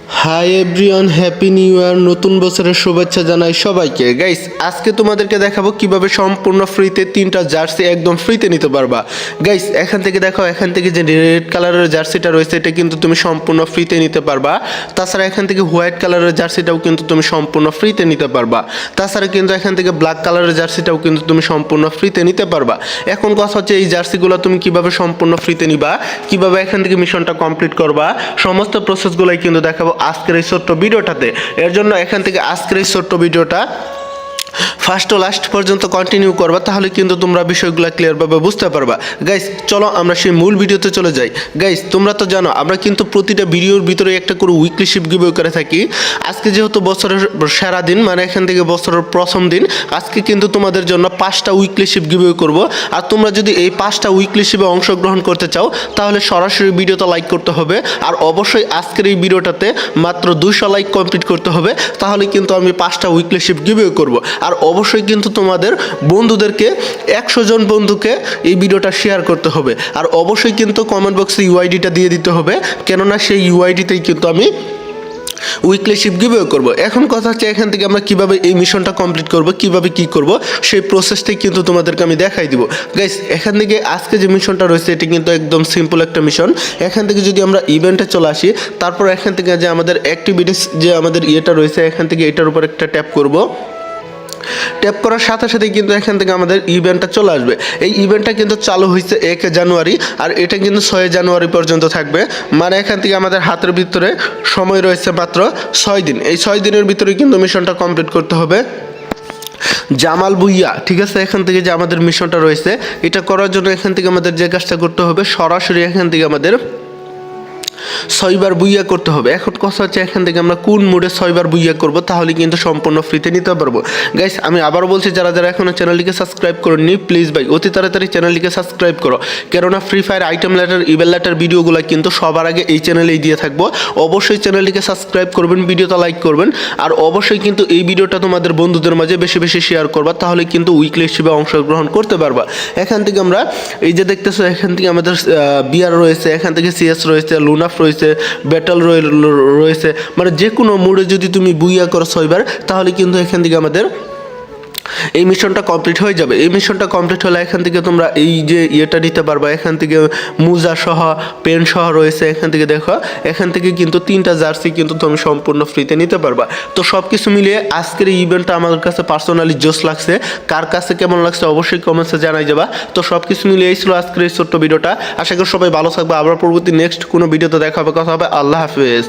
Hi everyone, happy new year. নতুন বছরের শুভেচ্ছা জানাই সবাইকে। গাইস, আজকে তোমাদেরকে দেখাবো কিভাবে সম্পূর্ণ ফ্রিতে 3টা জার্সি একদম ফ্রিতে নিতে পারবা। গাইস, এখান থেকে দেখো, এখান থেকে যে রেড কালারের জার্সিটা রয়েছে এটা কিন্তু তুমি সম্পূর্ণ ফ্রিতে নিতে পারবা। তাছাড়া এখান থেকে হোয়াইট কালারের জার্সিটাও কিন্তু তুমি সম্পূর্ণ ফ্রিতে নিতে পারবা। তাছাড়া কিন্তু এখান থেকে ব্ল্যাক কালারের জার্সিটাও কিন্তু তুমি সম্পূর্ণ ফ্রিতে নিতে পারবা। এখন কথা হচ্ছে এই জার্সিগুলো তুমি কিভাবে সম্পূর্ণ ফ্রিতে নিবা, কিভাবে এখান থেকে মিশনটা কমপ্লিট করবা, সমস্ত প্রসেসগুলোই কিন্তু দেখাবো আজকের এই ছোট্ট ভিডিওটাতে। এর জন্য এখান থেকে আজকের এই ছোট্ট ভিডিওটা ফার্স্ট ও লাস্ট পর্যন্ত কন্টিনিউ করবা, তাহলে কিন্তু তোমরা বিষয়গুলো ক্লিয়ারভাবে বুঝতে পারবা। গাইস, চলো আমরা সেই মূল ভিডিওতে চলে যাই। গাইস, তোমরা তো জানো আমরা কিন্তু প্রতিটা ভিডিওর ভিতরে একটা করে উইকলি শিপ গিভওয়ে করে থাকি। আজকে যেহেতু বছরের সেরা দিন, মানে এখান থেকে বছরের প্রথম দিন, আজকে কিন্তু তোমাদের জন্য 5টা উইকলি শিপ গিভওয়ে করব। আর তোমরা যদি এই 5টা উইকলি শিপে অংশগ্রহণ করতে চাও তাহলে সরাসরি ভিডিওটা লাইক করতে হবে। আর অবশ্যই আজকের এই ভিডিওটাতে মাত্র 200 লাইক কমপ্লিট করতে হবে, তাহলে কিন্তু আমি 5টা উইকলি শিপ গিভওয়ে করব। আর অবশ্যই কিন্তু তোমাদের বন্ধুদেরকে 100 জন বন্ধুকে এই ভিডিওটা শেয়ার করতে হবে। আর অবশ্যই কিন্তু কমেন্ট বক্সে ইউআইডিটা দিয়ে দিতে হবে, কেননা সেই ইউআইডিতেই কিন্তু আমি উইকলি শিপ গিভওয়ে করব। এখন কথা হচ্ছে এখান থেকে আমরা কিভাবে এই মিশনটা কমপ্লিট করব, কিভাবে কি করব, সেই প্রসেসটাই কিন্তু তোমাদেরকে আমি দেখাই দিব। গাইস, এখান থেকে আজকে যে মিশনটা রয়েছে এটি কিন্তু একদম সিম্পল একটা মিশন। এখান থেকে যদি আমরা ইভেন্টে চলে আসি, তারপর এখান থেকে যে আমাদের অ্যাক্টিভিটিস যে আমাদের ইয়েটা রয়েছে, এখান থেকে এটার উপর একটা ট্যাপ করব। ট্যাপ করার সাথে সাথেই কিন্তু এখান থেকে আমাদের ইভেন্টটা চলে আসবে। এই ইভেন্টটা কিন্তু চালু হয়েছে 1 জানুয়ারি, আর এটা কিন্তু 6 জানুয়ারি পর্যন্ত থাকবে। মানে এখান থেকে আমাদের হাতের ভিতরে সময় রয়েছে মাত্র 6 দিন। এই 6 দিনের ভিতরে কিন্তু মিশনটা কমপ্লিট করতে হবে। জামাল ভুইয়া, ঠিক আছে, এখান থেকে যে আমাদের মিশনটা রয়েছে এটা করার জন্য এখান থেকে আমাদের যে কাজটা করতে হবে, সরাসরি এখান থেকে আমাদের 6 বার বুইয়া করতে হবে। এখন কথা হচ্ছে এখান থেকে আমরা কোন মোডে 6 বার বুইয়া করব, তাহলে কিন্তু সম্পূর্ণ ফ্রিতে নিতে পারবো। গাইস, আমি আবার বলছি, যারা যারা এখনো চ্যানেলটিকে সাবস্ক্রাইব করেননি প্লিজ ভাই অতি তাড়াতাড়ি চ্যানেলটিকে সাবস্ক্রাইব করো, কেননা free fire item letter, event letter ভিডিওগুলো কিন্তু সবার আগে এই চ্যানেলেই দিয়ে থাকবো। অবশ্যই চ্যানেলটিকে সাবস্ক্রাইব করবেন, ভিডিওটা লাইক করবেন, আর অবশ্যই কিন্তু এই ভিডিওটা তোমাদের বন্ধুদের মাঝে বেশি বেশি শেয়ার করবা, তাহলে কিন্তু উইকলি হিসেবে অংশগ্রহণ করতে পারবা। এখান থেকে আমরা এই যে দেখতেছো, এখান থেকে আমাদের বিআর রয়েছে, এখান থেকে সিএস রয়েছে, লুনাফ রয়েছে, ব্যাটল রয়েছে, মানে যে কোনো মোডে যদি তুমি বুইয়া করো 6 বার, তাহলে কিন্তু এখান থেকে আমাদের এই মিশনটা কমপ্লিট হয়ে যাবে। এই মিশনটা কমপ্লিট হলে এখান থেকে তোমরা এই যে ইয়েটা নিতে পারবা। এখান থেকে মুজা সহ, পেন সহ রয়েছে। এখান থেকে দেখো, এখান থেকে কিন্তু 3টা জার্সি কিন্তু তুমি সম্পূর্ণ ফ্রিতে নিতে পারবা। তো সব কিছু মিলিয়ে আজকের এই ইভেন্টটা আমার কাছে পার্সোনালি জোস লাগছে। কার কাছে কেমন লাগছে অবশ্যই কমেন্টসে জানাই যাবা। তো সব কিছু মিলিয়ে এই ছিল আজকের এই ছোট্ট ভিডিওটা। আশা করি সবাই ভালো থাকবে। আবার পরবর্তী নেক্সট কোনো ভিডিওতে দেখা হবে, কথা হবে। আল্লাহ হাফেজ।